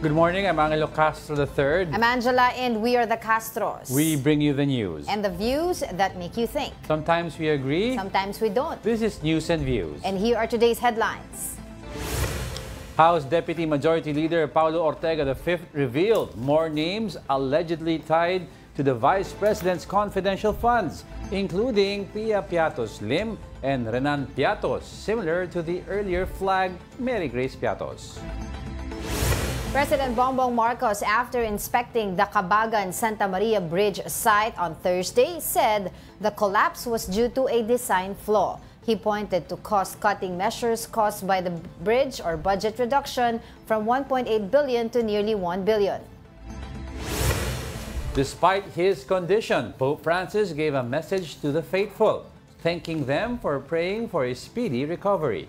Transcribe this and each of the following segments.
Good morning, I'm Angelo Castro III. I'm Angela, and we are the Castros. We bring you the news. And the views that make you think. Sometimes we agree. Sometimes we don't. This is News and Views. And here are today's headlines. House Deputy Majority Leader Paulo Ortega V revealed more names allegedly tied to the Vice President's confidential funds, including Pia Piatos Lim and Renan Piatos, similar to the earlier flagged Mary Grace Piatos. President Bongbong Marcos, after inspecting the Cabagan-Santa Maria Bridge site on Thursday, said the collapse was due to a design flaw. He pointed to cost-cutting measures caused by the bridge or budget reduction from 1.8 billion to nearly 1 billion. Despite his condition, Pope Francis gave a message to the faithful, thanking them for praying for a speedy recovery.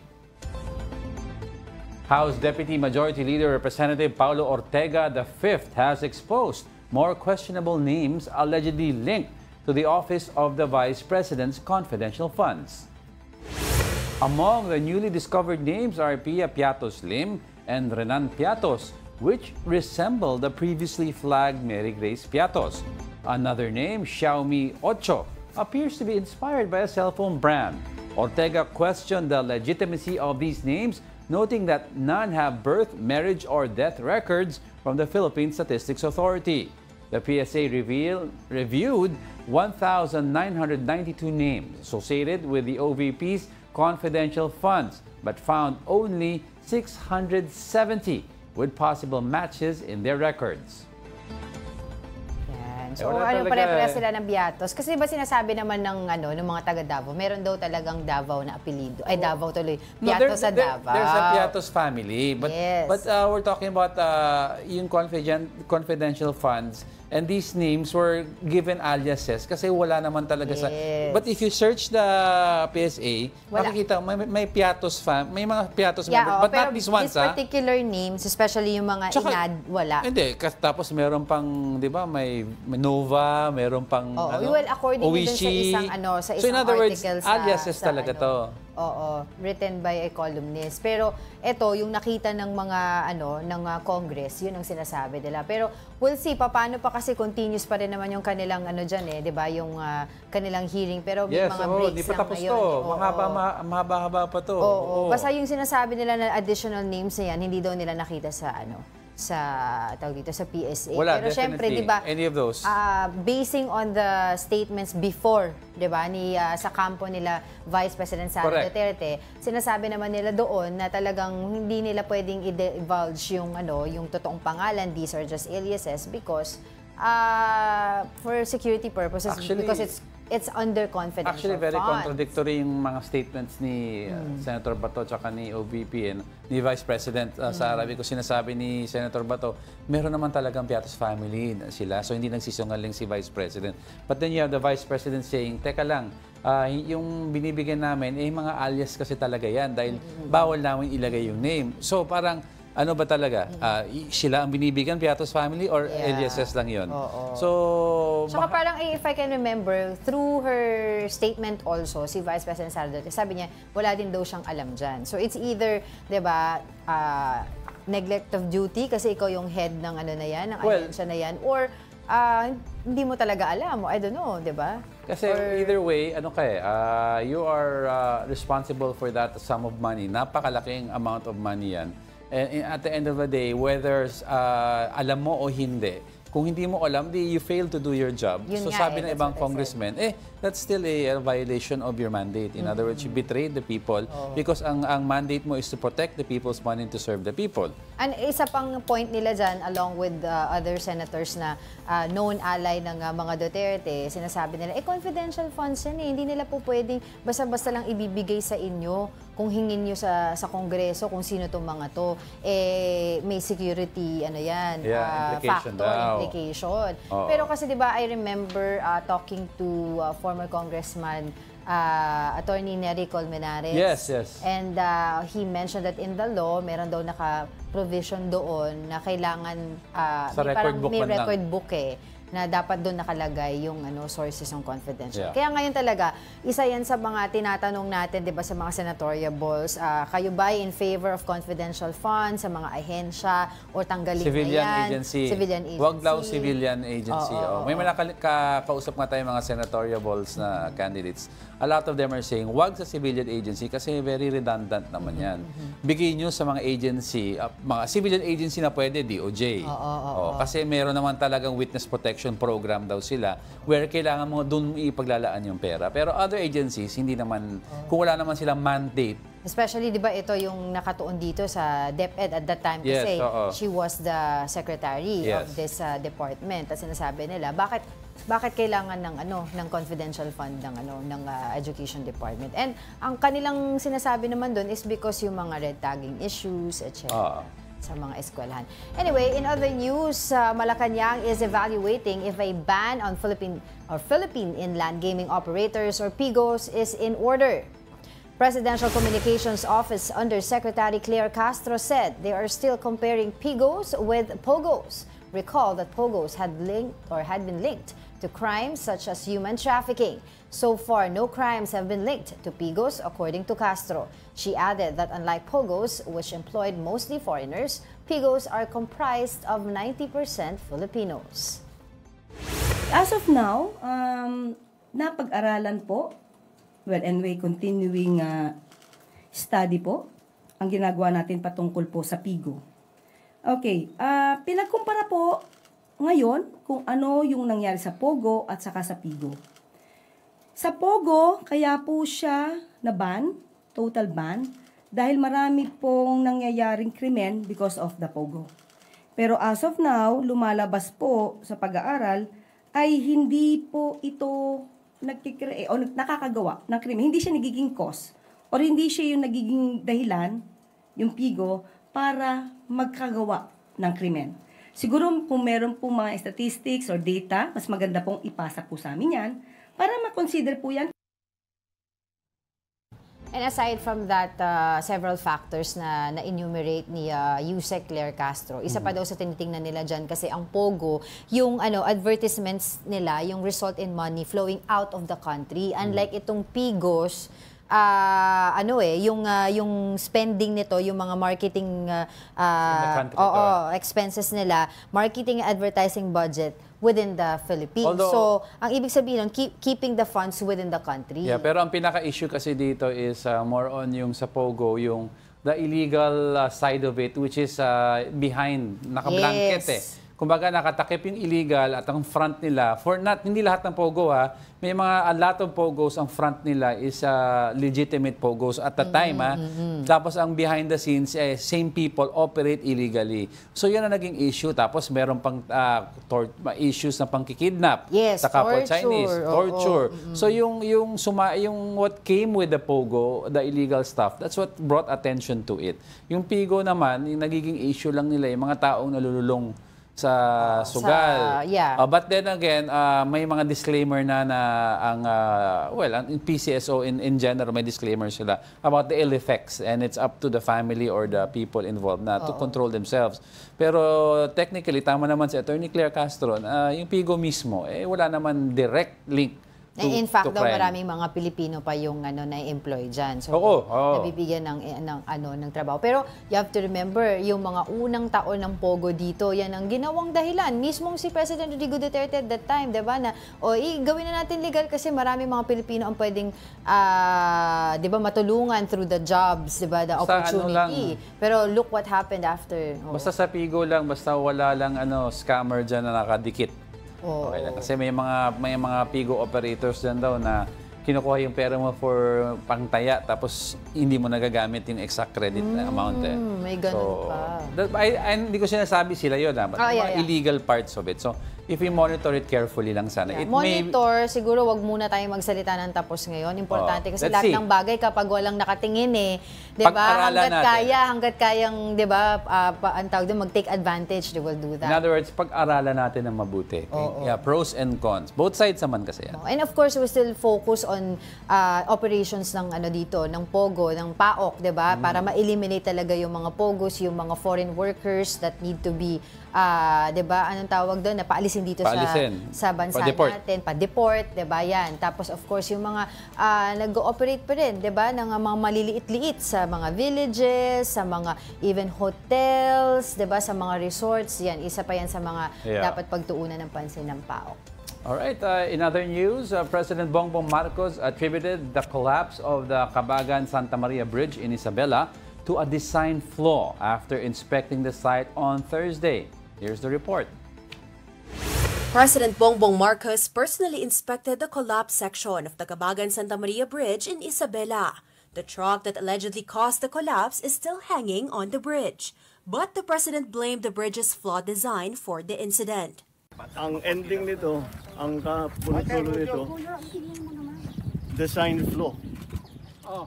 House Deputy Majority Leader Representative Paulo Ortega V has exposed more questionable names allegedly linked to the office of the Vice President's confidential funds. Among the newly discovered names are Pia Piatos Lim and Renan Piatos, which resemble the previously flagged Mary Grace Piatos. Another name, Xiaomi Ocho, appears to be inspired by a cell phone brand. Ortega questioned the legitimacy of these names, noting that none have birth, marriage, or death records from the Philippine Statistics Authority. The PSA reviewed 1,992 names associated with the OVP's confidential funds, but found only 670 with possible matches in their records. So, pare-pare sila ng Piatos? Kasi ba sinasabi naman ng mga taga Davao, meron daw talagang Davao na apelido. Ay, Davao tuloy. Piatos sa Davao. There's a Piatos family. But, yes. but we're talking about yung confidential funds. And these names were given aliases kasi wala naman talaga sa... But if you search the PSA, makikita may Piatos may mga Piatos members, but not these ones. These particular names, especially yung mga inad, wala. Hindi, tapos meron pang, di ba, may Nova, meron pang well, according Oishi. dun sa isang So in other words, article aliases talaga to. Oo, written by a columnist. Pero ito, yung nakita ng mga ng Congress, yun ang sinasabi nila. Pero we'll see paano pa kasi continuous pa rin naman yung kanilang 'di ba, yung kanilang hearing, pero may mga breaks di pa tapos ngayon. Mahaba-haba pa to. Basta yung sinasabi nila na additional names na yan, hindi daw nila nakita sa sa PSA. Wala, pero syempre, 'di ba? Any of those. Basing on the statements before, 'di ba, sa kampo nila Vice President Sara Duterte, sinasabi naman nila doon na talagang hindi nila pwedeng i-divulge yung totoong pangalan. These are just aliases because for security purposes, actually, because it's under confidential Actually, very funds. contradictory yung mga statements ni Senator Bato at ni OVP and ni Vice President Sara, because sinasabi ni Senator Bato, meron naman talagang Piatos family sila, so hindi nagsisinungaling si Vice President. But then you have the Vice President saying, teka lang, yung binibigyan namin, mga alias kasi talaga yan dahil bawal namin ilagay yung name. So parang, ano ba talaga? Sila ang binibigyan, Piatos family, or aliases lang yun? So, saka parang, if I can remember, through her statement also, si Vice President Sara Duterte, sabi niya, wala din daw siyang alam dyan. So it's either, di ba, neglect of duty, kasi ikaw yung head ng ng ahensya na yan, or hindi mo talaga alam, I don't know, di ba? Kasi either way, you are responsible for that sum of money. Napakalaking amount of money yan. And at the end of the day, whether alam mo o hindi, kung hindi mo alam, you fail to do your job. So sabi ng ibang congressman, that's still a violation of your mandate. In other words, you betrayed the people because ang mandate mo is to protect the people's money and to serve the people. And isa pang point nila dyan, along with other senators na known ally ng mga Duterte, sinasabi nila, confidential funds yan hindi nila po pwedeng basta-basta lang ibibigay sa inyo kung hingin nyo sa Kongreso, kung sino itong mga to. May security, implication. Pero kasi diba, I remember talking to former Congressman Attorney Nery Colmenares. Yes. And he mentioned that in the law, meron daw naka-provision doon na kailangan sa record book may record book na dapat doon nakalagay yung sources ng confidential. Yeah. Kaya ngayon talaga, isa yan sa mga tinatanong natin, 'di ba, sa mga senatorial balls, kayo ba in favor of confidential funds sa mga ahensya o tanggalin Civilian na yan? agency. Civilian agency. Wag daw civilian agency. May kausap nga tayo mga senatorial balls na candidates. A lot of them are saying, wag sa civilian agency kasi very redundant naman yan. Bigay nyo sa mga agency, mga civilian agency na pwede, DOJ. Kasi meron naman talagang witness protection program daw sila where kailangan mo doon ipaglalaan yung pera. Pero other agencies, hindi naman, kung wala naman silang mandate. Especially, di ba, ito yung nakatuon dito sa DepEd at that time kasi she was the secretary of this department. At sinasabi nila, bakit kailangan ng confidential fund ng education department? And ang kanilang sinasabi naman doon is because yung mga red tagging issues, etc. Sa mga eskwelahan. Anyway, in other news, Malacanang is evaluating if a ban on Philippine inland gaming operators or PIGOs is in order. Presidential Communications Office Undersecretary Claire Castro said they are still comparing PIGOs with POGOs. Recall that POGOs had been linked to crimes such as human trafficking. So far, no crimes have been linked to PIGOs, according to Castro. She added that unlike POGOs, which employed mostly foreigners, PIGOs are comprised of 90% Filipinos. As of now, napag-aralan po, anyway, continuing study po, ang ginagawa natin patungkol po sa PIGO. Okay, pinagkumpara po ngayon kung ano yung nangyari sa POGO at saka sa PIGO. Sa POGO, kaya po siya na-ban, total ban, dahil marami pong nangyayaring krimen because of the POGO. Pero as of now, lumalabas po sa pag-aaral ay hindi po ito nakakagawa ng krimen. Hindi siya nagiging cause or hindi siya yung nagiging dahilan, yung PIGO, para magkagawa ng krimen. Siguro kung meron po mga statistics or data, mas maganda pong ipasa po sa amin yan para ma-consider po yan. And aside from that, several factors na enumerate ni Yusek Claire Castro, isa pa daw sa tinitingnan nila dyan kasi ang POGO, yung advertisements nila, yung result in money flowing out of the country. Unlike itong PIGOs, yung spending nito, yung mga marketing expenses nila, marketing and advertising budget within the Philippines. So, ang ibig sabihin nun, keeping the funds within the country. Yeah, pero ang pinaka-issue kasi dito is more on yung sa POGO, yung the illegal side of it, which is behind, naka-blanket Kumbaga nakatakip yung illegal at ang front nila, hindi lahat ng POGO may a lot of POGOs, ang front nila is legitimate POGOs at the time Tapos ang behind the scenes, same people operate illegally. So yan ang naging issue. Tapos meron pang issues na pangkikidnap sa kapwa Chinese, torture. So yung what came with the POGO, the illegal stuff, that's what brought attention to it. Yung PIGO naman, yung nagiging issue lang nila, yung mga taong nalululong sa sugal. But then again, may mga disclaimer na ang PCSO in general, may disclaimer sila about the ill effects and it's up to the family or the people involved na to control themselves. Pero technically, tama naman si Attorney Claire Castro, yung PIGO mismo, wala naman direct link In fact, daw maraming mga Pilipino pa yung na-employ diyan. So, nabibigyan ng trabaho. Pero you have to remember, yung mga unang taon ng POGO dito, yan ang ginawang dahilan. Mismong si President Rodrigo Duterte at that time, 'di ba, na gawin na natin legal kasi maraming mga Pilipino ang pwedeng 'di ba, matulungan through the jobs, 'di ba, the opportunity. Pero look what happened after. Basta sa PIGO lang, basta wala lang scammer diyan na nakadikit. Okay lang. Kasi may mga PIGO operators dyan daw na kinukuha yung pera mo for pangtaya tapos hindi mo nagagamit yung exact credit amount. May ganun pa. Hindi ko sinasabi sila yun. Mga illegal parts of it. So, if we monitor it carefully lang sana. Monitor, siguro wag muna tayong magsalita ng tapos ngayon. Importante kasi lahat ng bagay kapag walang nakatingin di ba? Hanggat kayang, di ba, ang tawag din, mag-take advantage, they will do that. In other words, pag-aralan natin ng mabuti. Pros and cons. Both sides naman kasi yan. And of course, we still focus on operations ng dito, ng POGO, ng PAOK, di ba? Para ma-eliminate talaga yung mga mga pogos, yung mga foreign workers that need to be, 'di ba? Anong tawag doon? Na paalisin dito sa bansa natin, pa-deport, 'di ba? Yan. Tapos of course yung mga nag-ooperate pa rin, 'di ba? Ng mga maliliit-liit sa mga villages, sa mga even hotels, 'di ba? Sa mga resorts, yan. Isa pa yan sa mga dapat pagtuunan ng pansin ng PAOK. All right, in other news, President Bongbong Marcos attributed the collapse of the Cabagan-Santa Maria Bridge in Isabela to a design flaw after inspecting the site on Thursday. Here's the report. President Bongbong Marcos personally inspected the collapsed section of the Cabagan-Santa Maria Bridge in Isabela. The truck that allegedly caused the collapse is still hanging on the bridge, but the president blamed the bridge's flawed design for the incident. Ang ending nito, ang punot-dulo nito, design flaw.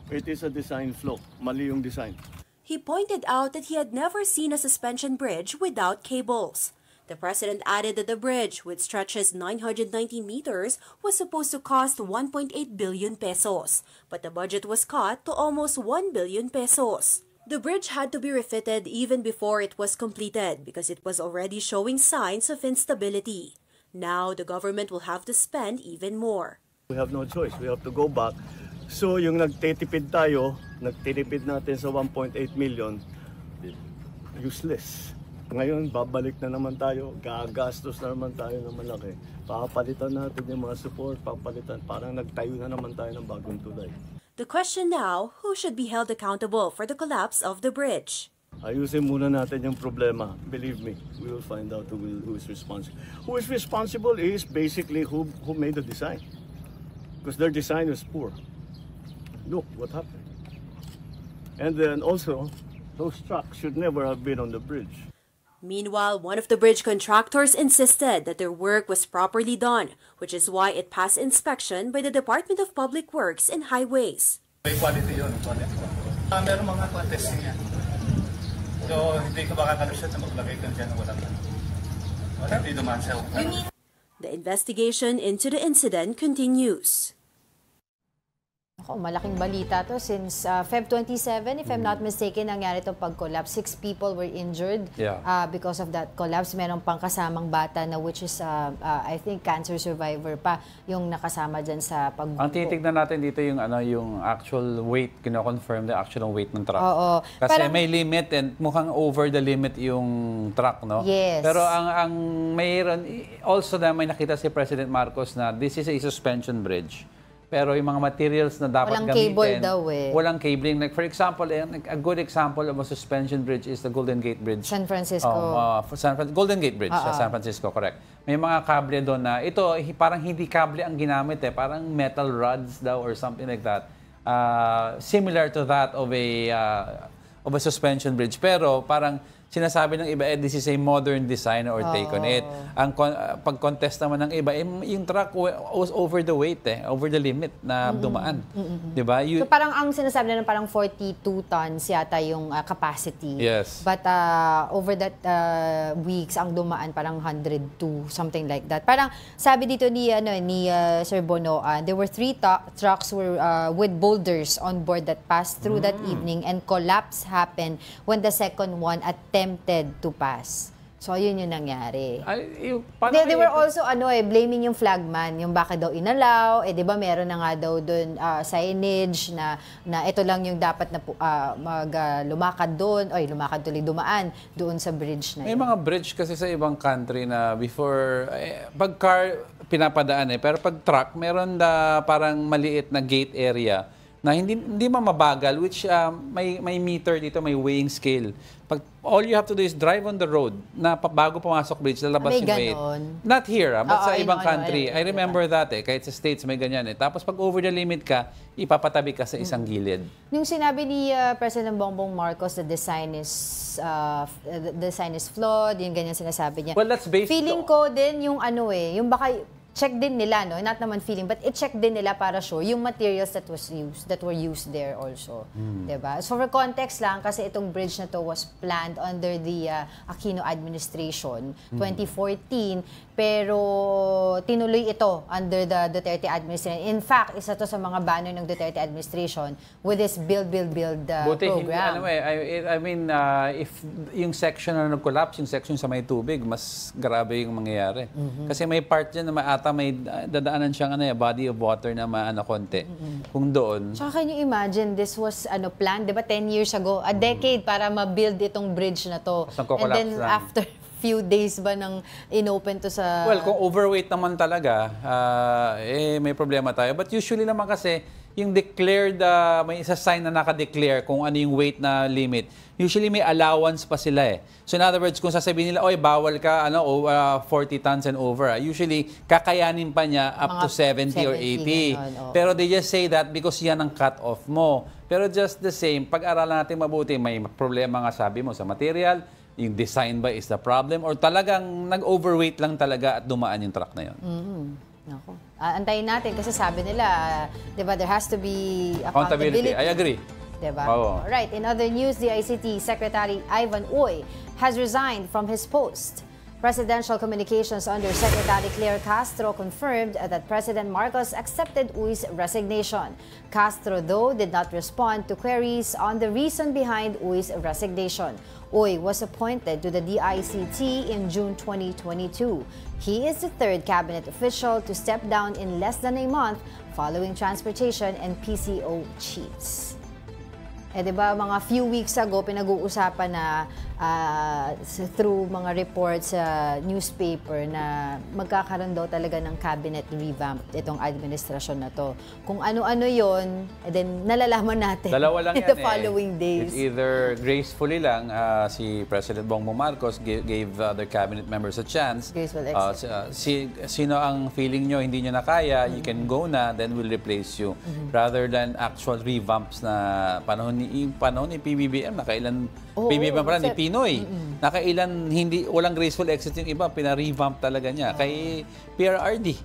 It is a design flaw. Mali yung design. He pointed out that he had never seen a suspension bridge without cables. The president added that the bridge, which stretches 990 meters, was supposed to cost 1.8 billion pesos, but the budget was cut to almost 1 billion pesos. The bridge had to be refitted even before it was completed because it was already showing signs of instability. Now, the government will have to spend even more. We have no choice. We have to go back. So, yung nagtitipid tayo, nagtitipid natin sa 1.8 million, useless. Ngayon, babalik na naman tayo, gagastos na naman tayo ng malaki. Papalitan natin yung mga support, papalitan. Parang nagtayo na naman tayo ng bagong tulay. The question now, who should be held accountable for the collapse of the bridge? Ayusin muna natin yung problema. Believe me, we will find out who is responsible. Who is responsible is basically who made the design. Because their design is poor. Look what happened. And then also, those trucks should never have been on the bridge. Meanwhile, one of the bridge contractors insisted that their work was properly done, which is why it passed inspection by the Department of Public Works and Highways. May quality yun, quality. Meron mga testing yan. So, hindi ka makakalusot na maglagay ka dyan na walang yan. Wala, hindi naman siya. The investigation into the incident continues. Ako, malaking balita to since Feb 27, if I'm not mistaken, nangyari itong pag-collapse. 6 people were injured because of that collapse. Meron pang kasamang bata na which is, I think, cancer survivor pa yung nakasama dyan sa pag-. Ang titignan natin dito yung, yung actual weight, kino-confirm the actual weight ng truck. Oo. Kasi parang, may limit and mukhang over the limit yung truck, no? Yes. Pero ang mayroon, also na may nakita si President Marcos na this is a suspension bridge. Pero yung mga materials na dapat walang gamitin, cable daw eh. Walang cabling. Like for example, a good example of a suspension bridge is the Golden Gate Bridge. San Francisco. Golden Gate Bridge sa San Francisco, correct. May mga kable doon na, ito parang hindi kable ang ginamit eh, parang metal rods daw or something like that. Similar to that of a suspension bridge. Pero parang sinasabi ng iba, this is a modern design or take on it. Ang pag-contest naman ng iba, yung truck was over the weight, over the limit na dumaan. Diba? So parang ang sinasabi na parang 42 tons yata yung capacity. Yes. But over that weeks, ang dumaan parang 102, something like that. Parang sabi dito ni Sir Bono, there were 3 trucks with boulders on board that passed through that evening and collapse happened when the second one attempted to pass. So, yun yung nangyari. They were also blaming yung flagman, yung bakit daw inalaw, di ba meron na nga daw doon signage na ito lang yung dapat na lumakad doon, dumaan doon sa bridge na yun. May mga bridge kasi sa ibang country na before, pag car pinapadaan pero pag truck, meron na parang maliit na gate area na hindi mabagal, which may meter dito, may weighing scale. All you have to do is drive on the road na bago pumasok bridge, lalabas yung weight. Not here, but sa ibang country. I remember that kahit sa States may ganyan Tapos pag over the limit ka, ipapatabi ka sa isang gilid. Yung sinabi ni President Bongbong Marcos, the design is flawed, yung ganyan sinasabi niya. Well, that's based Feeling ko din yung yung baka check din nila, no? Not naman feeling, but i-check din nila para sure yung materials that were used there also. Diba? So for context lang, kasi itong bridge na to was planned under the Aquino administration, 2014, pero tinuloy ito under the Duterte administration. In fact, isa to sa mga banner ng Duterte administration with this build Buti, program. I mean, if yung section na nag-collapse, yung section sa may tubig, mas grabe yung mangyayari. Kasi may part dyan na may dadaanan siyang body of water na konti. Kung doon. Tsaka can you imagine, this was planned, di ba, 10 years ago, a decade para ma-build itong bridge na to. And then after few days ba nang inopen to sa... Well, kung overweight naman talaga, may problema tayo. But usually naman kasi, yung declared, may isa sign na naka-declare kung ano yung weight na limit. Usually may allowance pa sila eh. So in other words, kung sasabihin nila, oy, bawal ka 40 tons and over. Usually, kakayanin pa niya up to 70 or 80. Pero they just say that because yan ang cut-off mo. Pero just the same, pag-aralan natin mabuti, may problema nga sabi mo sa material, yung design ba is the problem, or talagang nag-overweight lang talaga at dumaan yung truck na yun. Nako. Antayin natin kasi sabi nila, di ba, there has to be accountability. I agree. Diba? Oh. Right. In other news, the ICT Secretary Ivan Uy has resigned from his post. Presidential Communications Undersecretary Claire Castro confirmed that President Marcos accepted Uy's resignation. Castro, though, did not respond to queries on the reason behind Uy's resignation. Uy was appointed to the DICT in June 2022. He is the third cabinet official to step down in less than a month following transportation and PCO chiefs. Diba, mga few weeks ago, pinag-uusapan na through mga reports sa newspaper na magkakaroon daw talaga ng cabinet revamp itong administrasyon na to. Kung ano-ano yon, then nalalaman natin in the following days. It's either gracefully lang, si President Bongbong Marcos gave other cabinet members a chance. Graceful exit. Sino ang feeling nyo, hindi nyo na kaya, you can go na, then we'll replace you. Rather than actual revamps na panahon ni PBBM, nakailan PBBM pala ni Pinoy. Nakailan walang graceful exit yung iba, pina-revamp talaga niya. Kay PRRD,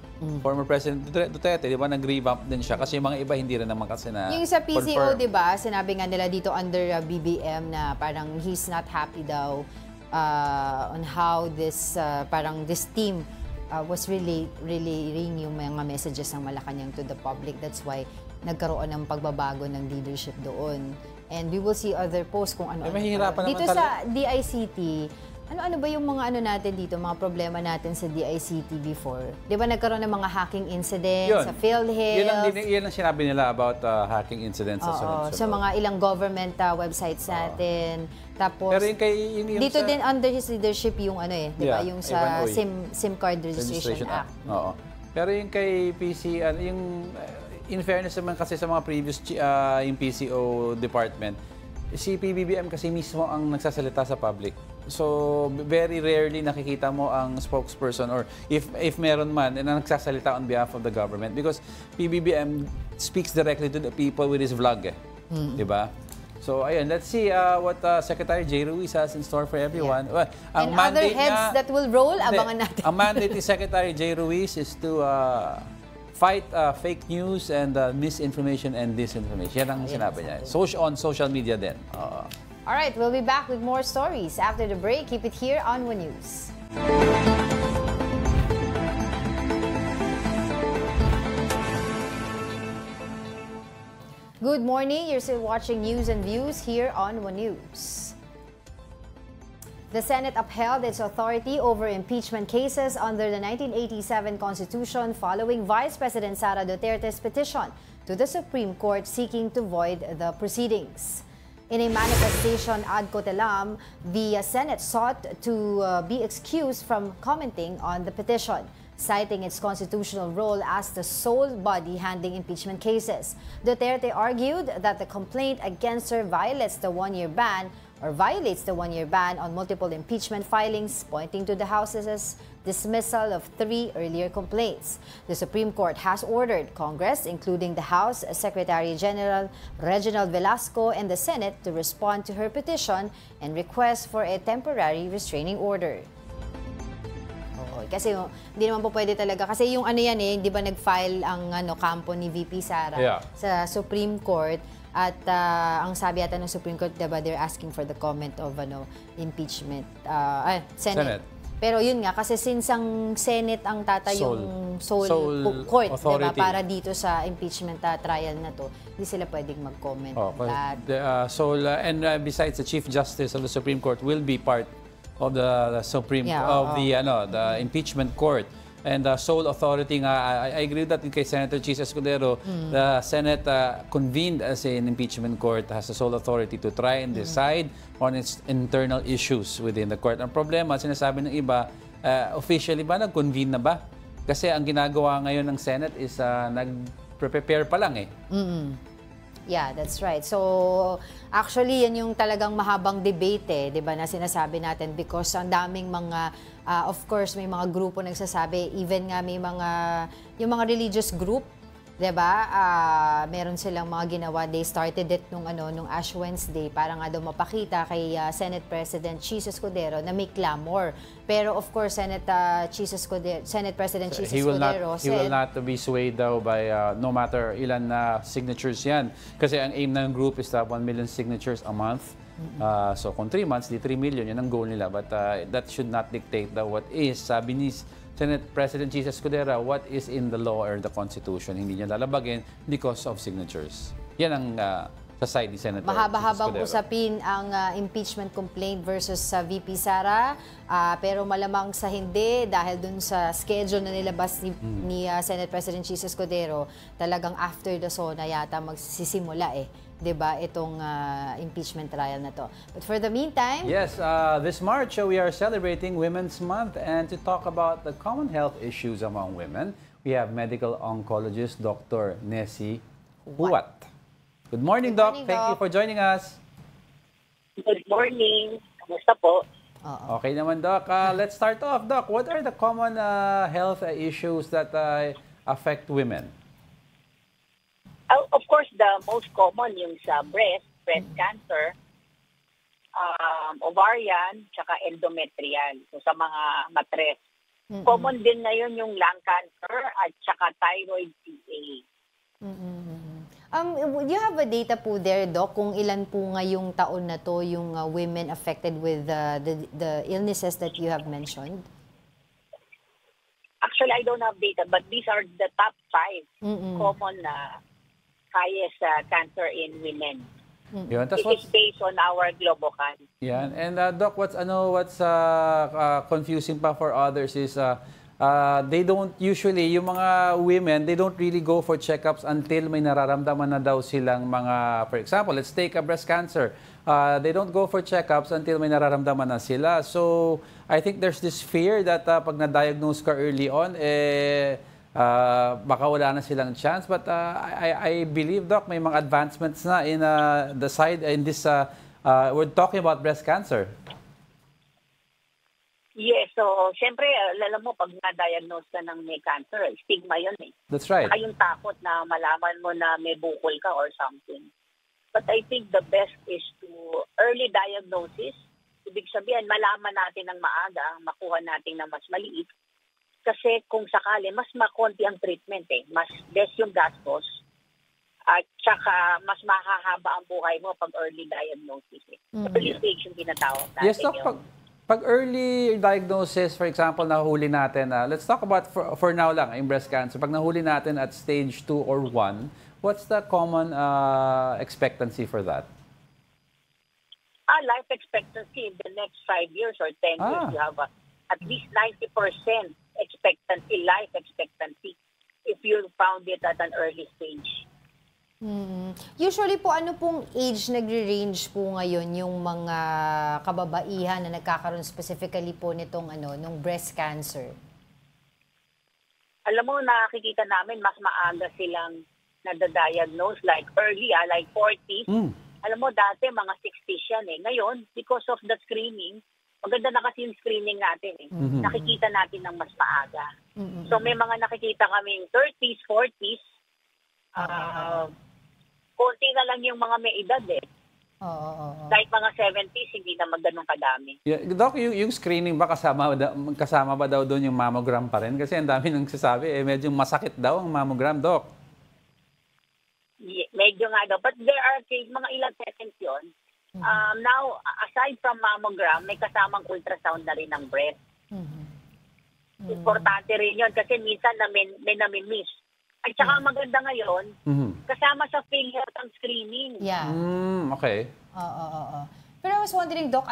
former President Duterte, di ba, nag-revamp din siya kasi yung mga iba hindi rin naman kasi na yung sa PCO, di ba, sinabi nga nila dito under BBM na parang he's not happy daw on how this team was relaying yung mga messages ng Malacanang to the public. That's why nagkaroon ng pagbabago ng leadership doon. And we will see other posts kung ano-ano. Dito sa DICT, ano-ano ba yung mga natin dito, mga problema natin sa DICT before? Di ba nagkaroon ng mga hacking incidents sa PhilHealth? Yan ang sinabi nila about hacking incidents sa sunod-sunod. Sa mga ilang government websites natin. Tapos, pero dito din under his leadership yung di ba, yung sa SIM card Registration Act. Oo. Pero yung kay PC, in fairness naman kasi sa mga previous yung PCO department, si PBBM kasi mismo ang nagsasalita sa public. So, very rarely nakikita mo ang spokesperson or if meron man, na nagsasalita on behalf of the government because PBBM speaks directly to the people with his vlog. Diba? So, ayun, let's see what Secretary J. Ruiz has in store for everyone. Well, and other heads that will roll, abangan natin. Ang mandate ni Secretary J. Ruiz is to fight fake news and misinformation and disinformation. Yan ang sinabi niya. On social media din. All right, we'll be back with more stories after the break. Keep it here on One News. Good morning. You're still watching News and Views here on One News. The Senate upheld its authority over impeachment cases under the 1987 Constitution following Vice President Sara Duterte's petition to the Supreme Court seeking to void the proceedings. In a manifestation ad coetelam, the Senate sought to be excused from commenting on the petition, citing its constitutional role as the sole body handling impeachment cases. Duterte argued that the complaint against her violates the one-year ban on multiple impeachment filings, pointing to the House's dismissal of 3 earlier complaints. The Supreme Court has ordered Congress, including the House Secretary General Reginald Velasco and the Senate, to respond to her petition and request for a temporary restraining order. Oo, kasi hindi naman po pwede talaga. Kasi yung ano yan di ba nag-file ang kampo ni VP Sara sa Supreme Court. At ang sabi ata ng Supreme Court, diba, they're asking for the comment of impeachment. Senate. Pero yun nga, kasi since ang Senate ang yung sole court, diba, para dito sa impeachment trial na to, hindi sila pwedeng mag-comment. And besides, the Chief Justice of the Supreme Court will be part of the the impeachment court. And the sole authority nga, I agree with that kay Senator Chis Escudero. The Senate convened as an impeachment court, has the sole authority to try and decide on its internal issues within the court. Ang problema, sinasabi ng iba, officially ba, nag-convene na ba? Kasi ang ginagawa ngayon ng Senate is nag-prepare pa lang Yeah, that's right. So, actually, yan yung talagang mahabang debate, di ba, na sinasabi natin because ang daming mga, of course, may mga grupo nagsasabi, even nga may yung mga religious group, di ba, meron silang mga ginawa, they started it nung Ash Wednesday, para nga daw mapakita kay Senate President Chis Escudero na may clamor. Pero of course, Senate President Chis Escudero said, he will not be swayed daw by no matter ilan na signatures yan. Kasi ang aim ng group is to have 1 million signatures a month. So kung 3 months, di 3 million, yan ang goal nila. But that should not dictate what is, sabi ni Senate President Chis Escudero, what is in the law or the Constitution. Hindi niya lalabagin because of signatures. Yan ang sa side ni Senator Mahaba-habang usapin ang impeachment complaint versus sa VP Sara, pero malamang sa hindi dahil dun sa schedule na nilabas ni Senate President Chis Escudero, talagang after the SONA yata magsisimula 'di ba, itong impeachment trial na to. But for the meantime... Yes, this March we are celebrating Women's Month, and to talk about the common health issues among women, we have medical oncologist Dr. Nessie Huat. Good morning, Doc. Thank you for joining us. Good morning. Kamusta po? Okay naman, Doc. Let's start off, Doc. What are the common health issues that affect women? Of course, the most common yung sa breast cancer, ovarian, tsaka endometrial. So sa mga matres. Common din ngayon yung lung cancer at tsaka thyroid CA. You have a data po there, Doc, kung ilan po ngayong taon na to yung women affected with the illnesses that you have mentioned? Actually, I don't have data, but these are the top 5 common highest cancer in women. Yun, it is based on our Globocan. Yeah, and Doc, what's confusing pa for others is they don't usually, yung mga women, they don't really go for checkups until may nararamdaman na daw silang mga, for example, let's take a breast cancer. They don't go for checkups until may nararamdaman na sila. So, I think there's this fear that pag na-diagnose ka early on, baka wala na silang chance. But I believe, Doc, may mga advancements na in the side, in this, we're talking about breast cancer. Yes, so siyempre, alam mo, pag na-diagnose ka ng may cancer, stigma yun That's right. Saka yung takot na malaman mo na may bukol ka or something. But I think the best is to early diagnosis. Ibig sabihin, malaman natin ng maaga, makuha natin ng mas maliit. Kasi kung sakali, mas makonti ang treatment mas less yung gastos. At saka mas mahahaba ang buhay mo pag early diagnosis. Early stage yung tinatawag natin. Yes, Doc, pag early diagnosis, for example, nahuli natin, let's talk about for now lang, yung breast cancer. Pag nahuli natin at stage 2 or 1, what's the common expectancy for that? Life expectancy in the next 5 years or 10 years, you have at least 90% life expectancy if you found it at an early stage. Usually po, ano pong age nagre-range po ngayon yung mga kababaihan na nagkakaroon specifically po nitong nung breast cancer? Alam mo, nakikita namin mas maaga silang nadadiagnose, like early, like 40s. Alam mo, dati mga 60s yan Ngayon, because of the screening, maganda na kasi yung screening natin Nakikita natin ng mas maaga. So may mga nakikita kaming 30s, 40s, konti na lang yung mga may edad Kahit mga 70s, hindi naman ganun kadami. Yeah, Doc, yung screening ba kasama ba daw doon yung mammogram pa rin? Kasi ang dami nang sasabi, medyo masakit daw ang mammogram, Doc. Medyo nga daw. But there are mga ilang seconds yun. Now, aside from mammogram, may kasamang ultrasound na rin ng breast. Importante rin yun kasi minsan may nami-miss. At saka maganda ngayon, kasama sa PhilHealth ang screening. Yeah. Okay. Pero I was wondering, Doc,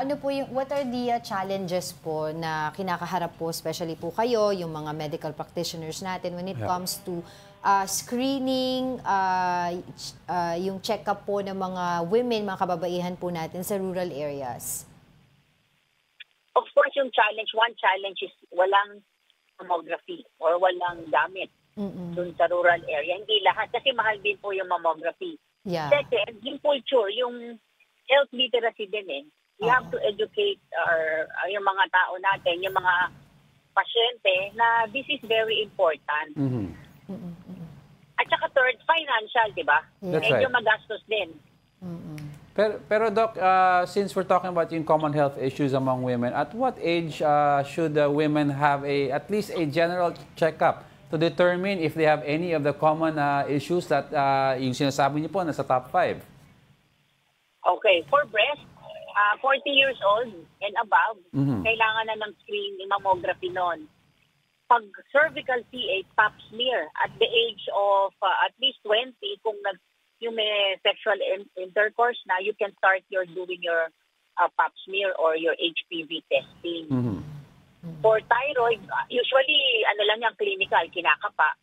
what are the challenges po na kinakaharap po, especially po kayo, yung mga medical practitioners natin when it comes to screening, yung check-up po ng mga women, mga kababaihan po natin sa rural areas? Of course, one challenge is walang mammography or walang gamit dun sa rural area. Hindi lahat, kasi mahal din po yung mammography. Yeah. Second, yung culture, yung health literacy din eh. We have to educate yung mga tao natin, yung mga pasyente na this is very important. At saka third, financial, di ba? That's Medyo right. magastos din. Pero Doc, since we're talking about yung common health issues among women, at what age should women have at least a general checkup to determine if they have any of the common issues that yung sinasabi niyo po nasa top 5? Okay, for breast, 40 years old and above, kailangan na ng screening mammography noon. Pag cervical CA, pap smear at the age of at least 20, kung yung may sexual intercourse na, you can start doing your pap smear or your HPV testing. For thyroid, usually, lang yung clinical, kinakapa.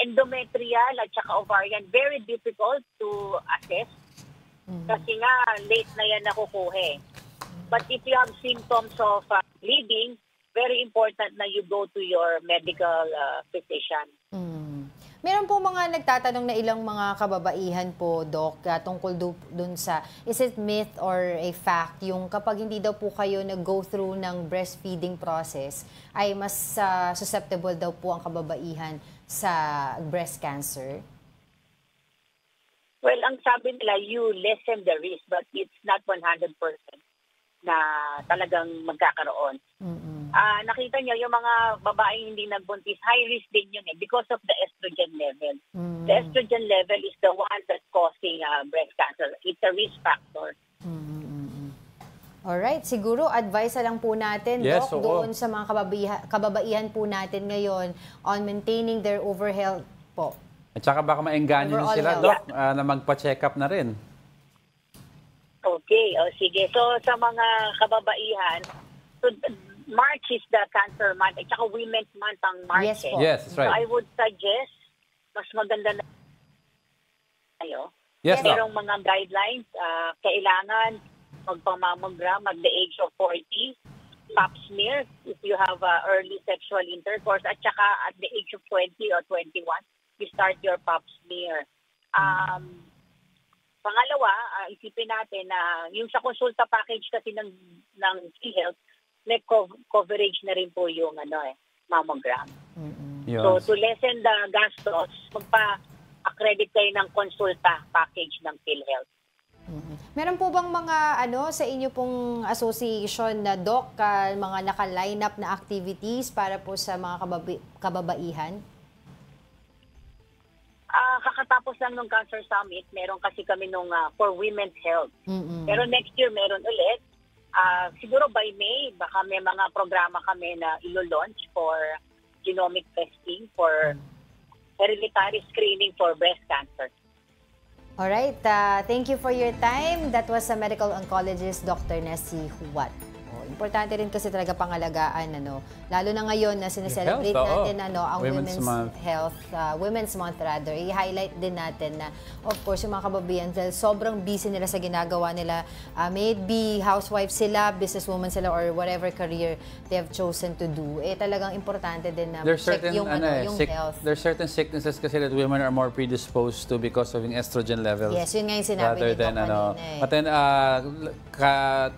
Endometrial at saka ovarian, very difficult to assess. Kasi nga, late na yan nakukuha. But if you have symptoms of bleeding, very important na you go to your medical physician. Meron po mga nagtatanong na ilang mga kababaihan po, Doc, tungkol dun sa, is it myth or a fact, yung kapag hindi daw po kayo nag-go through ng breastfeeding process, ay mas susceptible daw po ang kababaihan sa breast cancer? Well, ang sabi nila, you lessen the risk, but it's not 100% na talagang magkakaroon. Nakita niyo, yung mga babaeng hindi nagbuntis, high risk din yun because of the estrogen level. The estrogen level is the one that's causing breast cancer. It's a risk factor. Alright, siguro advice na lang po natin, Yes, Doc, doon sa mga kababaihan po natin ngayon on maintaining their overall health po. At saka baka maengganyo na Overall sila, health. Doc, na magpa-check up na rin. Okay, sige. So, sa mga kababaihan, so, March is the cancer month, at saka Women's Month ang March. Yes po. Yes, that's right. So, I would suggest, mas maganda na tayo. Yes, Doc. Merong mga guidelines, kailangan magpamammogram at the age of 40, pap smear if you have early sexual intercourse, at saka at the age of 20 or 21, you start your pap smear. Pangalawa, isipin natin na yung sa konsulta package kasi ng PhilHealth, may coverage na rin po yung mammogram. Yes. So to lessen the gastos, magpa-accredit kayo ng konsulta package ng PhilHealth. Meron po bang mga sa inyo pong association na, Doc, mga naka-line up na activities para po sa mga kababaihan? Kakatapos lang ng Cancer Summit, meron kasi kami nung for women's health. Pero next year meron ulit. Siguro by May, baka may mga programa kami na ilo-launch for genomic testing for hereditary screening for breast cancer. Alright, thank you for your time. That was a medical oncologist, Dr. Nessie Huat. Importante rin kasi talaga pangalagaan, lalo na ngayon na sineselebrate natin ang Women's Health, Women's Month rather. I-highlight din natin na, of course, yung mga kababaihan, sobrang busy nila sa ginagawa nila. May it be housewife sila, businesswoman sila, or whatever career they have chosen to do. Talagang importante din na check yung health. There's certain sicknesses kasi that women are more predisposed to because of yung estrogen levels. Yes, yun nga yung sinabi ni Doc kanina. But then,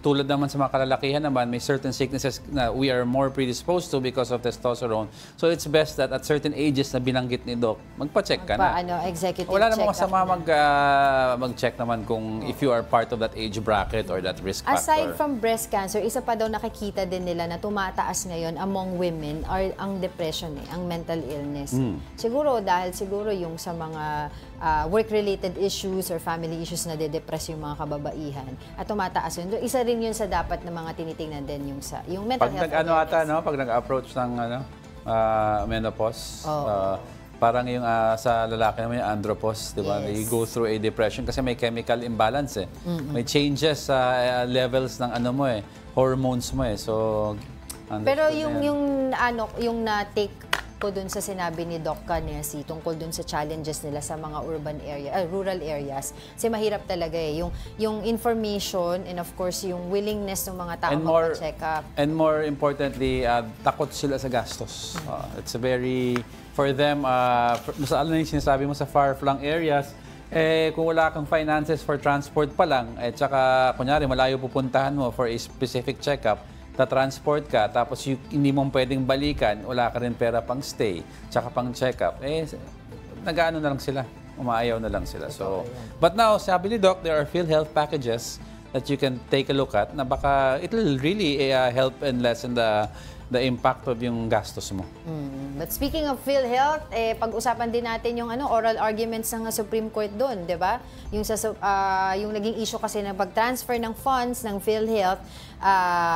tulad naman sa mga kalalakihan, kababaihan naman, may certain sicknesses na we are more predisposed to because of testosterone. So it's best that at certain ages na binanggit ni Doc, magpa-check ka na. Executive Wala namang check-up masama na. mag-check naman kung if you are part of that age bracket or that risk factor. Aside from breast cancer, isa pa daw nakikita din nila na tumataas ngayon among women are ang depression, ang mental illness. Siguro dahil yung sa mga work-related issues or family issues na de-depress yung mga kababaihan at tumataas yun. Isa rin yun sa dapat na mga tinitingnan din yung mental health awareness. Pag nag-approach ng menopause, parang yung sa lalaki naman yung andropause, di ba? They go through a depression kasi may chemical imbalance eh. May changes sa levels ng hormones mo eh. So, pero yung na-take ko dun sa sinabi ni Doc Canesi tungkol dun sa challenges nila sa mga rural areas. Kasi mahirap talaga eh. Yung information and of course yung willingness ng mga tao magpa-check up. And more importantly, takot sila sa gastos. It's a very, for them, ano yung sinasabi mo sa far-flung areas, kung wala kang finances for transport pa lang, tsaka kunyari malayo pupuntahan mo for a specific check-up, ta-transport ka, tapos hindi mo pwedeng balikan, wala ka rin pera pang stay, tsaka pang check-up, nag-ano na lang sila, umaayaw na lang sila. So, but now, sabi ni Doc, there are PhilHealth packages that you can take a look at na baka it will really help and lessen the impact of yung gastos mo. But speaking of PhilHealth, pag-usapan din natin yung oral arguments ng Supreme Court doon, 'di ba? Yung naging issue kasi na pag-transfer ng funds ng PhilHealth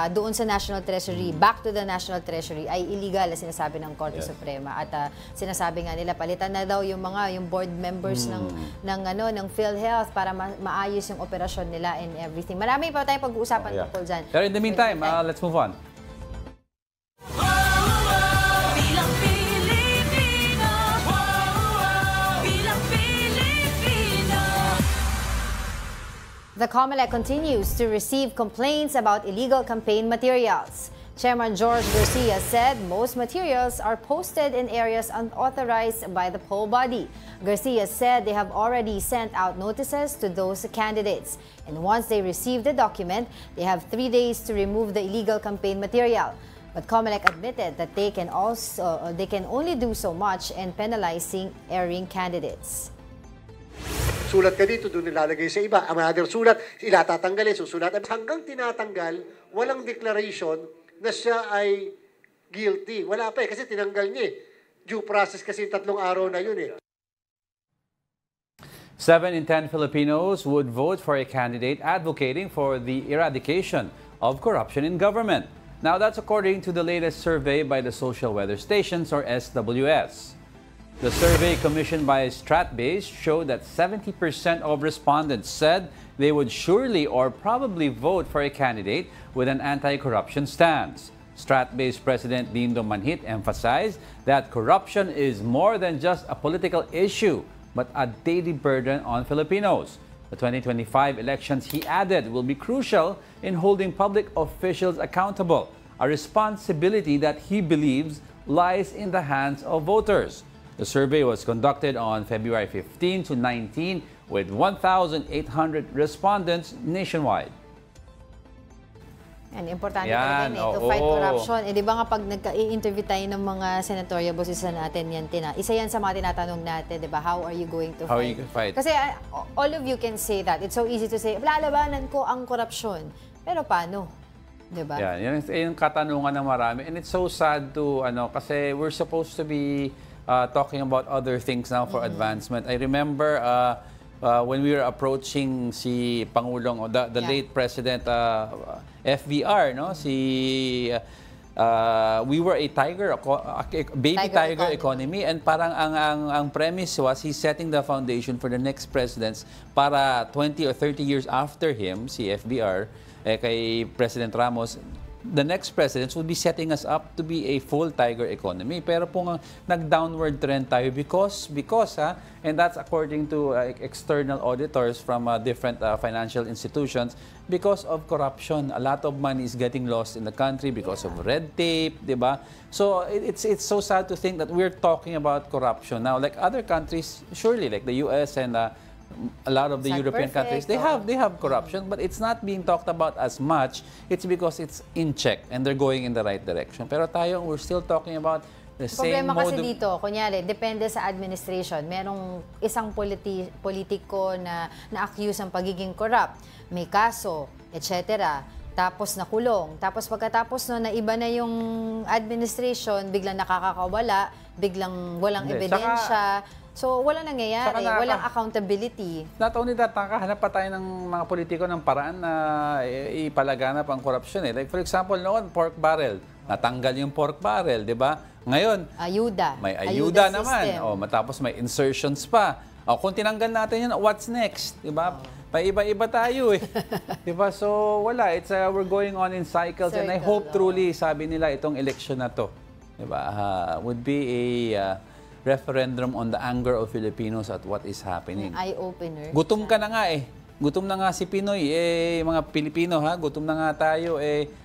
doon sa National Treasury, back to the National Treasury ay illegal na sinasabi ng Korte Suprema at sinasabi nga nila palitan na daw yung board members ng PhilHealth para maayos yung operasyon nila and everything. Marami pa tayong pag-uusapan tungkol dyan. Pero in the meantime, let's move on. The COMELEC continues to receive complaints about illegal campaign materials. Chairman George Garcia said most materials are posted in areas unauthorized by the poll body. Garcia said they have already sent out notices to those candidates. And once they receive the document, they have 3 days to remove the illegal campaign material. But COMELEC admitted that they can only do so much in penalizing erring candidates. Sulat ka dito, doon nilalagay sa iba. Ang other sulat, sila tatanggalin, susulat. Hanggang tinatanggal, walang declaration na siya ay guilty. Wala pa kasi tinanggal niya eh. Due process kasi 3 araw na yun eh. 7 in 10 Filipinos would vote for a candidate advocating for the eradication of corruption in government. Now that's according to the latest survey by the Social Weather Stations or SWS. The survey commissioned by Stratbase showed that 70% of respondents said they would surely or probably vote for a candidate with an anti-corruption stance. Stratbase President Dindo Manhit emphasized that corruption is more than just a political issue, but a daily burden on Filipinos. The 2025 elections, he added, will be crucial in holding public officials accountable, a responsibility that he believes lies in the hands of voters. The survey was conducted on February 15 to 19 with 1,800 respondents nationwide. And importante talaga to fight corruption. Di ba nga pag nagka-interview tayo ng mga senatorial bosses natin yan, isa yan sa mga tinatanong natin, di ba? How are you going to fight? How are you going to fight? Kasi all of you can say that. It's so easy to say, lalabanan ko ang korupsyon. Pero paano? Di ba? Yan yung katanungan ng marami. And it's so sad to, kasi we're supposed to be talking about other things now for advancement. I remember when we were approaching si Pangulong, the late President FVR, no? We were a baby tiger economy, and parang ang premise was he's setting the foundation for the next presidents para 20 or 30 years after him, si FVR, kay President Ramos, the next presidents will be setting us up to be a full tiger economy. Pero kung nag-downward trend tayo because and that's according to external auditors from different financial institutions, because of corruption. A lot of money is getting lost in the country because of red tape, di ba? So it's so sad to think that we're talking about corruption now. Like other countries, surely, like the US and a lot of the It's not European countries, perfect, they have corruption, but it's not being talked about as much. It's because it's in check and they're going in the right direction. Pero tayo, we're still talking about the same Problema kasi mode of... dito, kunyari, depende sa administration. Merong isang politiko na na-accuse ng pagiging corrupt. May kaso, etc. Tapos nakulong. Tapos pagkatapos no, na iba na yung administration, biglang nakakakawala, biglang walang Hindi. ebidensya. So, walang nangyayari. Walang accountability. Not only that, nakahanap pa tayo ng mga politiko ng paraan na ipalaganap ang korupsyon. Like for example, noon, pork barrel. Natanggal yung pork barrel, di ba? Ngayon, Ayuda. may ayuda naman. System. O, matapos may insertions pa. O, kung tinanggal natin yun, what's next? Di ba? Paiba-iba tayo eh. Di ba? So, wala. It's, we're going on in cycles. And I hope truly, sabi nila, itong election na to, di ba, would be a referendum on the anger of Filipinos at what is happening. Eye-opener. Gutom ka na nga eh. Gutom na nga si Pinoy, mga Pilipino ha, gutom na nga tayo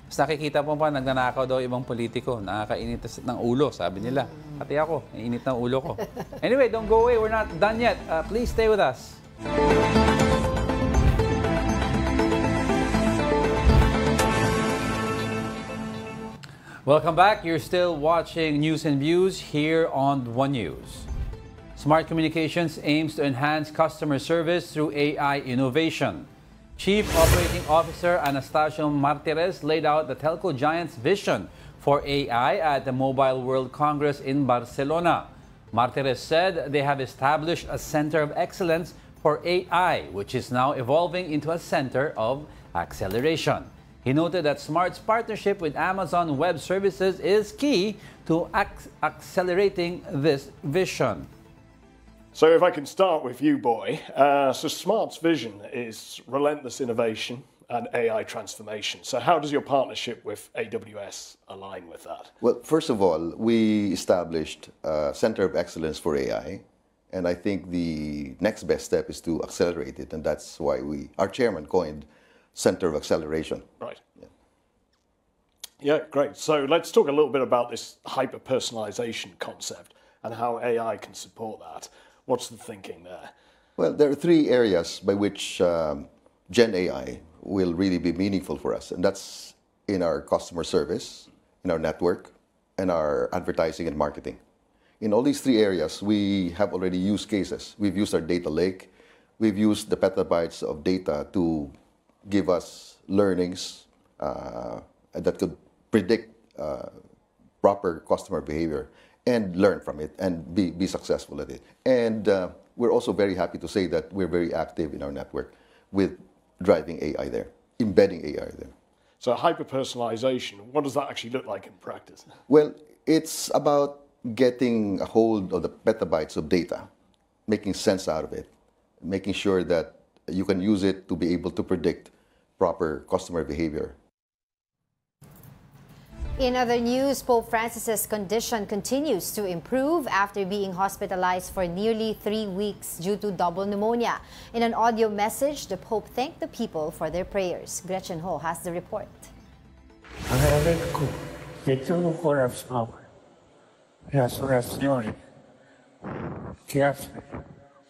mas nakikita po pa, nagnanakaw daw ibang politiko, nakakainit ng ulo, sabi nila. Pati ako, init ng ulo ko. Anyway, don't go away, we're not done yet. Please stay with us. Welcome back. You're still watching News and Views here on One News. Smart Communications aims to enhance customer service through AI innovation. Chief Operating Officer Anastasio Martires laid out the telco giant's vision for AI at the Mobile World Congress in Barcelona. Martires said they have established a center of excellence for AI, which is now evolving into a center of acceleration. He noted that Smart's partnership with Amazon Web Services is key to accelerating this vision. So if I can start with you, Boy. So Smart's vision is relentless innovation and AI transformation. So how does your partnership with AWS align with that? Well, first of all, we established a Center of Excellence for AI. And I think the next best step is to accelerate it. And that's why our chairman coined Center of Acceleration. Right. Yeah, great. So let's talk a little bit about this hyper-personalization concept and how AI can support that. What's the thinking there? Well, there are three areas by which Gen AI will really be meaningful for us. And that's in our customer service, in our network, and our advertising and marketing. In all these three areas, we have already used cases. We've used our data lake. We've used the petabytes of data to give us learnings that could predict proper customer behavior and learn from it and be successful at it. And we're also very happy to say that we're very active in our network with driving AI there, embedding AI there. So hyper-personalization, what does that actually look like in practice? Well, it's about getting a hold of the petabytes of data, making sense out of it, making sure that you can use it to be able to predict proper customer behavior. In other news, Pope Francis's condition continues to improve after being hospitalized for nearly 3 weeks due to double pneumonia. In an audio message, the Pope thanked the people for their prayers. Gretchen Ho has the report. Agradezco de todo corazón las oraciones que hace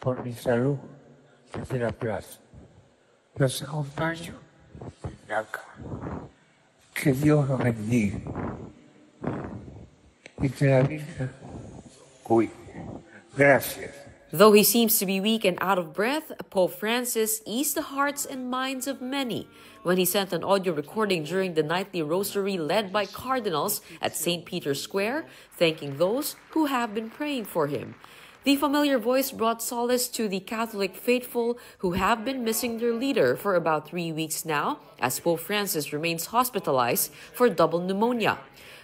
por mi salud desde la plaza. Los acompaño desde acá. Que Dios los bendiga y que la Virgen cuide. Gracias. Though he seems to be weak and out of breath, Pope Francis eased the hearts and minds of many when he sent an audio recording during the nightly rosary led by cardinals at St. Peter's Square, thanking those who have been praying for him. The familiar voice brought solace to the Catholic faithful who have been missing their leader for about 3 weeks now, as Pope Francis remains hospitalized for double pneumonia.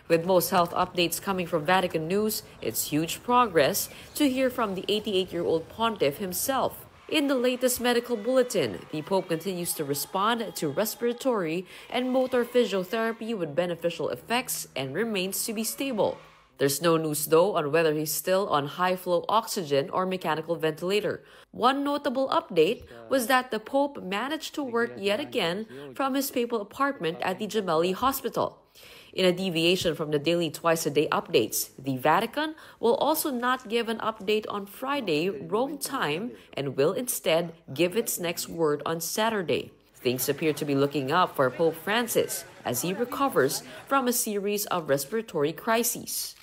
With most health updates coming from Vatican News, it's huge progress to hear from the 88-year-old pontiff himself. In the latest medical bulletin, the Pope continues to respond to respiratory and motor physiotherapy with beneficial effects and remains to be stable. There's no news, though, on whether he's still on high-flow oxygen or mechanical ventilator. One notable update was that the Pope managed to work yet again from his papal apartment at the Gemelli Hospital. In a deviation from the daily twice-a-day updates, the Vatican will also not give an update on Friday, Rome time, and will instead give its next word on Saturday. Things appear to be looking up for Pope Francis as he recovers from a series of respiratory crises.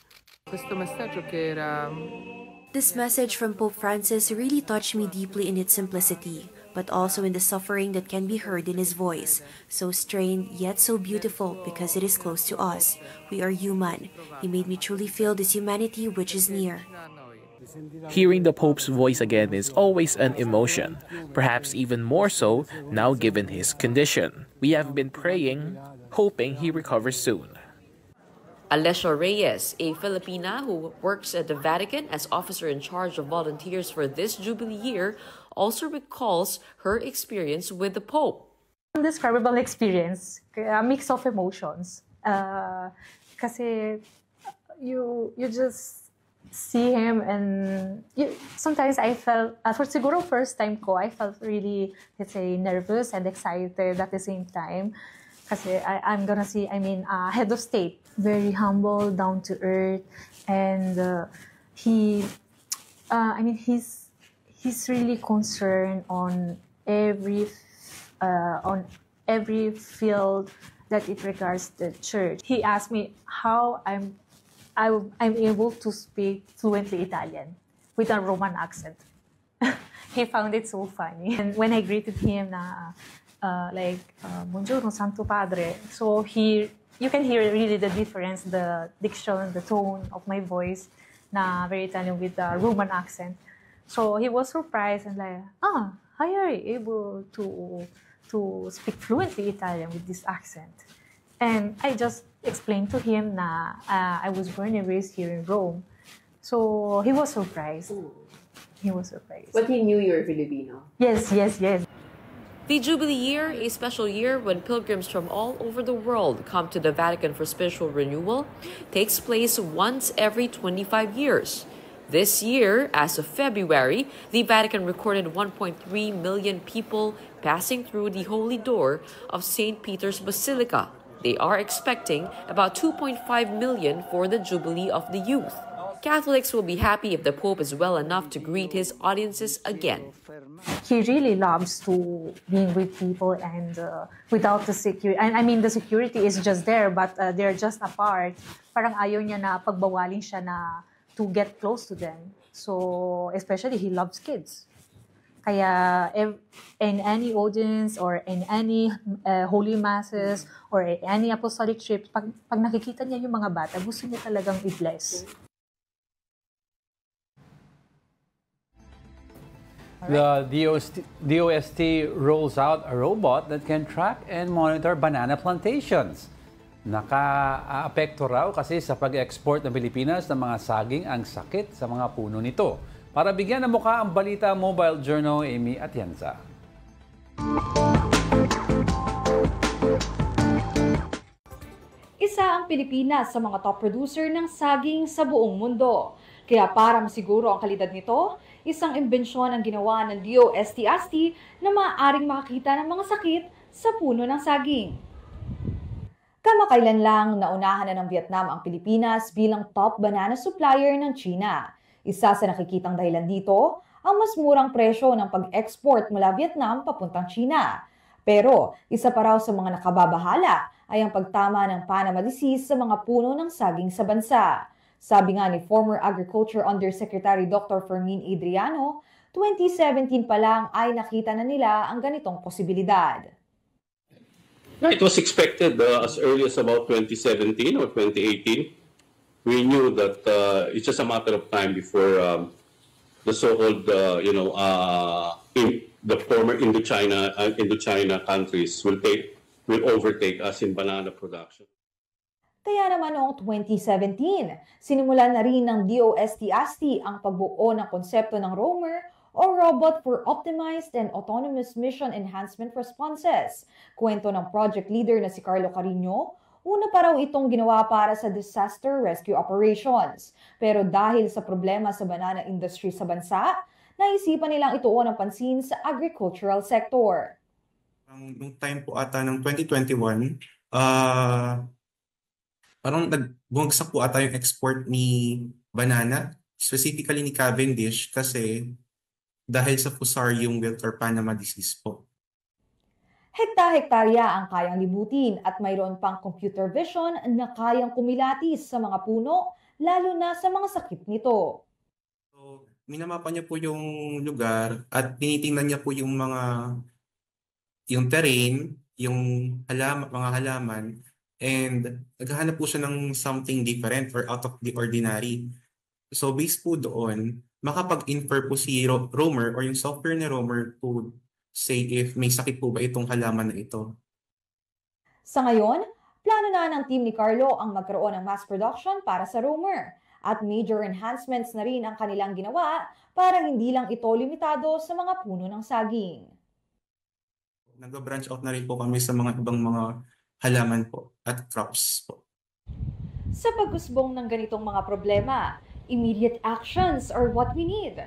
This message from Pope Francis really touched me deeply in its simplicity, but also in the suffering that can be heard in his voice. So strained, yet so beautiful because it is close to us. We are human. He made me truly feel this humanity which is near. Hearing the Pope's voice again is always an emotion, perhaps even more so now given his condition. We have been praying, hoping he recovers soon. Alessia Reyes, a Filipina who works at the Vatican as officer in charge of volunteers for this Jubilee year, also recalls her experience with the Pope. Indescribable experience, a mix of emotions. Kasi you just see him and sometimes I felt, for siguro first time ko, I felt really, let's say, nervous and excited at the same time. Kasi I'm gonna see, head of state, very humble, down to earth, and he's really concerned on every field that it regards the church. He asked me how I'm able to speak fluently Italian with a Roman accent. He found it so funny. And when I greeted him Buongiorno, Santo Padre. So you can hear really the difference, the diction, the tone of my voice, na very Italian with the Roman accent. So he was surprised and how are you able to speak fluently Italian with this accent? And I just explained to him na I was born and raised here in Rome. So he was surprised. He was surprised. But he knew you were Filipino? Yes. The Jubilee year, a special year when pilgrims from all over the world come to the Vatican for spiritual renewal, takes place once every 25 years. This year, as of February, the Vatican recorded 1.3 million people passing through the holy door of St. Peter's Basilica. They are expecting about 2.5 million for the Jubilee of the Youth. Catholics will be happy if the Pope is well enough to greet his audiences again. He really loves to being with people and without the security. The security is just there, but they're just apart. Parang ayaw niya na pagbawalin siya na to get close to them. So, especially he loves kids. Kaya in any audience or in any holy masses or any apostolic trips, pag nakikita niya yung mga bata, gusto niya talagang i-bless. The DOST rolls out a robot that can track and monitor banana plantations. Naka-apekto raw kasi sa pag-export ng Pilipinas ng mga saging ang sakit sa mga puno nito. Para bigyan ng mukha ang balita, Mobile Journal, Amy Atienza. Isa ang Pilipinas sa mga top producer ng saging sa buong mundo. Kaya para masiguro ang kalidad nito, isang imbensyon ang ginawa ng DOST-ASTI na maaaring makakita ng mga sakit sa puno ng saging. Kamakailan lang naunahan na ng Vietnam ang Pilipinas bilang top banana supplier ng China. Isa sa nakikitang dahilan dito, ang mas murang presyo ng pag-export mula Vietnam papuntang China. Pero isa pa raw sa mga nakababahala ay ang pagtama ng Panama disease sa mga puno ng saging sa bansa. Sabi nga ni former Agriculture Undersecretary Dr. Fermin Adriano, 2017 pa lang ay nakita na nila ang ganitong posibilidad. It was expected as early as about 2017 or 2018. We knew that it's just a matter of time before the so-called, the former Indochina countries will overtake us in banana production. Kaya naman noong 2017, sinimulan na rin ng DOST-ASTI ang pagbuo ng konsepto ng Roamer o Robot for Optimized and Autonomous Mission Enhancement Responses. Kwento ng project leader na si Carlo Carino, una pa raw itong ginawa para sa disaster rescue operations. Pero dahil sa problema sa banana industry sa bansa, naisipan nilang ituon ang pansin sa agricultural sector. Noong time po ata ng 2021, parang bumagsak po ata yung export ni banana, specifically ni Cavendish, kasi dahil sa Fusarium wilt or Panama disease po. Hekta-hektarya ang kayang libutin at mayroon pang computer vision na kayang kumilatis sa mga puno, lalo na sa mga sakit nito. So, minamapa niya po yung lugar at tinitingnan niya po yung terrain, yung mga halaman, and naghahanap po siya ng something different or out of the ordinary. So based po doon, makapag-infer po si Romer or yung software ni Romer to say if may sakit po ba itong halaman na ito. Sa ngayon, plano na ng team ni Carlo ang magkaroon ng mass production para sa Romer at major enhancements na rin ang kanilang ginawa para hindi lang ito limitado sa mga puno ng saging. Nag-branch out na rin po kami sa mga ibang mga halaman po at crops po. Sa pag-usbong ng ganitong mga problema, immediate actions are what we need.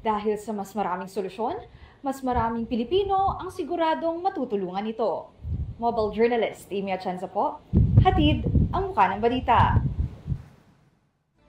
Dahil sa mas maraming solusyon, mas maraming Pilipino ang siguradong matutulungan ito. Mobile journalist Amy Atienza po, hatid ang mukha ng balita.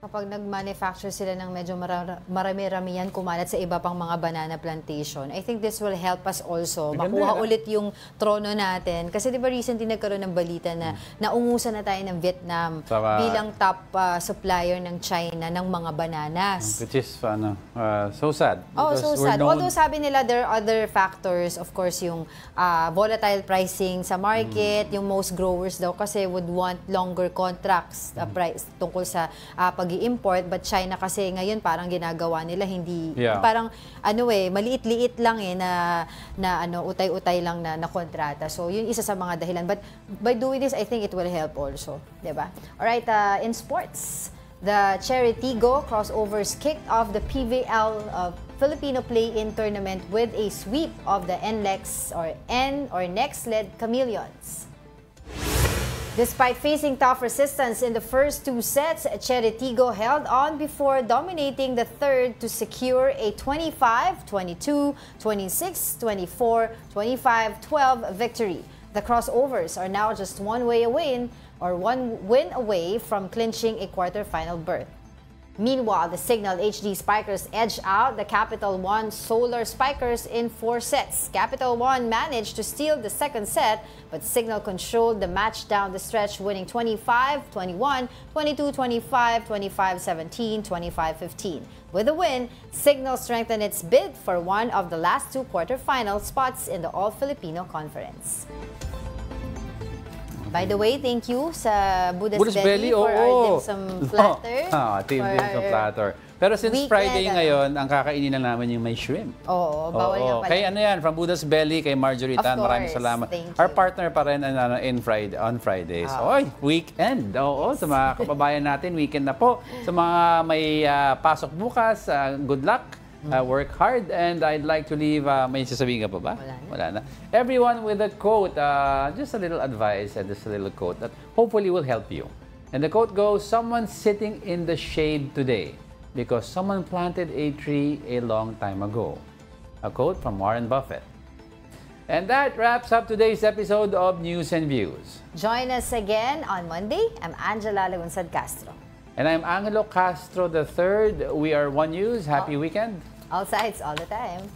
Kapag nag-manufacture sila ng medyo marami-ramihan kumalat sa iba pang mga banana plantation, I think this will help us also makuha ulit yung trono natin. Kasi di ba recently nagkaroon ng balita na naungusan na tayo ng Vietnam bilang top supplier ng China ng mga bananas. Which is so sad. Oh, so sad. Although sabi nila there are other factors, of course yung volatile pricing sa market, yung most growers daw kasi would want longer contracts price tungkol sa pag-i-import, but China kasi ngayon parang ginagawa nila hindi parang maliit-liit lang na utay-utay lang na kontrata. So yun isa sa mga dahilan, but by doing this I think it will help also, 'di ba? All right, in sports, the Cherry Tigo crossovers kicked off the PVL Filipino Play-In tournament with a sweep of the NLEX or NEX-led Chameleons. Despite facing tough resistance in the first two sets, Cherry Tigo held on before dominating the third to secure a 25-22, 26-24, 25-12 victory. The crossovers are now just one win away from clinching a quarterfinal berth. Meanwhile, the Signal HD Spikers edged out the Capital One Solar Spikers in 4 sets. Capital One managed to steal the second set, but Signal controlled the match down the stretch, winning 25-21, 22-25, 25-17, 25-15. With the win, Signal strengthened its bid for one of the last 2 quarterfinal spots in the All-Filipino Conference. By the way, thank you sa Buddha's Belly for our dim sum platter. Dim sum platter. Pero since Friday ngayon, ang kakainin na namin yung may shrimp. Oo, bawal nga pala. Kay yan, from Buddha's Belly, kay Marjorie Tan, maraming salamat. Our partner pa rin on Fridays. Oy, weekend. Oo, sa mga kababayan natin, weekend na po. Sa mga may pasok bukas, good luck. Work hard, and I'd like to leave, may sasabihin ka pa ba? Wala na. Everyone with a quote, just a little advice and just a little quote that hopefully will help you. And the quote goes, someone's sitting in the shade today because someone planted a tree a long time ago. A quote from Warren Buffett. And that wraps up today's episode of News and Views. Join us again on Monday. I'm Angela Lagunsad Castro. And I'm Angelo Castro III. We are One News. Happy weekend. All sides, all the time.